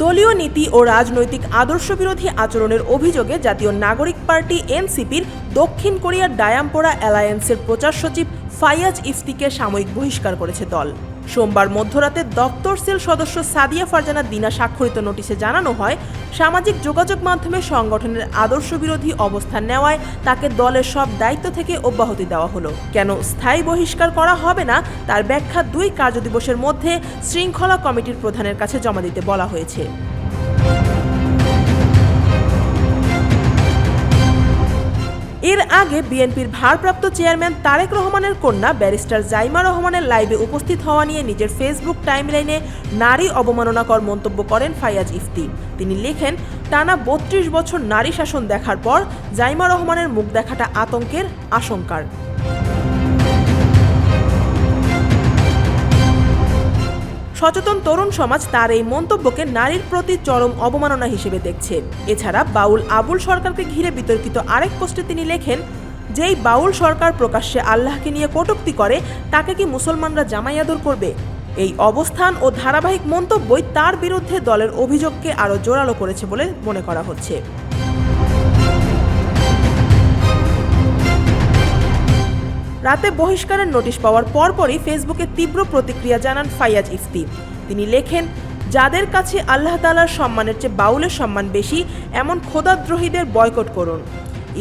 দলীয় নীতি ও রাজনৈতিক আদর্শ বিরোধী আচরণের অভিযোগে জাতীয় নাগরিক পার্টি এনসিপির দক্ষিণ কোরিয়ার ডায়াম্পোরা অ্যালায়েন্সের প্রচার সচিব ফাইয়াজ ইফতিকে সাময়িক বহিষ্কার করেছে দল। সোমবার মধ্যরাতে দপ্তর সেল সদস্য সাদিয়া ফারজানা দিনা স্বাক্ষরিত নোটিশে জানানো হয়, সামাজিক যোগাযোগ মাধ্যমে সংগঠনের আদর্শ বিরোধী অবস্থান নেওয়ায় তাকে দলের সব দায়িত্ব থেকে অব্যাহতি দেওয়া হলো। কেন স্থায়ী বহিষ্কার করা হবে না তার ব্যাখ্যা 2 কার্যদিবসের মধ্যে শৃঙ্খলা কমিটির প্রধানের কাছে জমা দিতে বলা হয়েছে। এর আগে বিএনপির ভারপ্রাপ্ত চেয়ারম্যান তারেক রহমানের কন্যা ব্যারিস্টার জাইমা রহমানের লাইভে উপস্থিত হওয়া নিয়ে নিজের ফেসবুক টাইমলাইনে নারী অবমাননাকর মন্তব্য করেন ফাইয়াজ ইফতি। তিনি লেখেন, টানা 32 বছর নারী শাসন দেখার পর জাইমা রহমানের মুখ দেখাটা আতঙ্কের, আশঙ্কার। সচেতন তরুণ সমাজ তার এই মন্তব্যকে নারীর প্রতি চরম অবমাননা হিসেবে দেখছে। এছাড়া বাউল আবুল সরকারকে ঘিরে বিতর্কিত আরেক পোস্টে তিনি লেখেন, যেই বাউল সরকার প্রকাশ্যে আল্লাহকে নিয়ে কটূক্তি করে তাকে কি মুসলমানরা জামাই আদর করবে? এই অবস্থান ও ধারাবাহিক মন্তব্যই তার বিরুদ্ধে দলের অভিযোগকে আরও জোরালো করেছে বলে মনে করা হচ্ছে। রাতে বহিষ্কারের নোটিশ পাওয়ার পরপরই ফেসবুকে তীব্র প্রতিক্রিয়া জানান ফাইয়াজ ইফতি। তিনি লেখেন, যাদের কাছে আল্লাহ তাআলার সম্মানের চেয়ে বাউলের সম্মান বেশি, এমন খোদাদ্রোহীদের বয়কট করুন।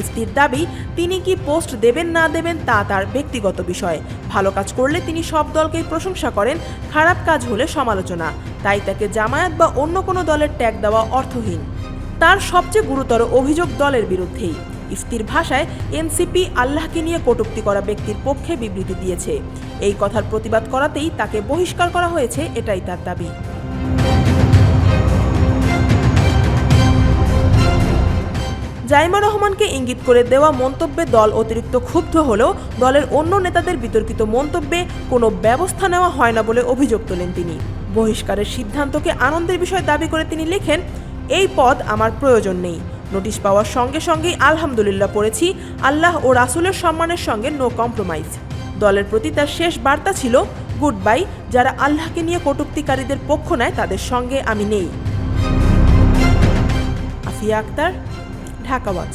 ইফতির দাবি, তিনি কি পোস্ট দেবেন না দেবেন তা তার ব্যক্তিগত বিষয়। ভালো কাজ করলে তিনি সব দলকেই প্রশংসা করেন, খারাপ কাজ হলে সমালোচনা। তাই তাকে জামায়াত বা অন্য কোনো দলের ট্যাগ দেওয়া অর্থহীন। তার সবচেয়ে গুরুতর অভিযোগ দলের বিরুদ্ধেই। ইফতির ভাষায় এনসিপি আল্লাহকে নিয়ে কটূক্তি করা ব্যক্তির পক্ষে বিবৃতি দিয়েছে। এই কথার প্রতিবাদ করাতেই তাকে বহিষ্কার করা হয়েছে, এটাই তার দাবি। জাইমা রহমানকে ইঙ্গিত করে দেওয়া মন্তব্যে দল অতিরিক্ত ক্ষুব্ধ হলেও দলের অন্য নেতাদের বিতর্কিত মন্তব্যে কোনো ব্যবস্থা নেওয়া হয় না বলে অভিযোগ তোলেন তিনি। বহিষ্কারের সিদ্ধান্তকে আনন্দের বিষয় দাবি করে তিনি লেখেন, এই পদ আমার প্রয়োজন নেই। নোটিশ পাওয়ার সঙ্গে সঙ্গেই আলহামদুলিল্লাহ পড়েছি। আল্লাহ ও রাসূলের সম্মানের সঙ্গে নো কম্প্রোমাইজ। দলের প্রতি তার শেষ বার্তা ছিল, গুড বাই। যারা আল্লাহকে নিয়ে কটূক্তিকারীদের পক্ষ নেয় তাদের সঙ্গে আমি নেই। আফিয়া আক্তার, ঢাকা ওয়াচ।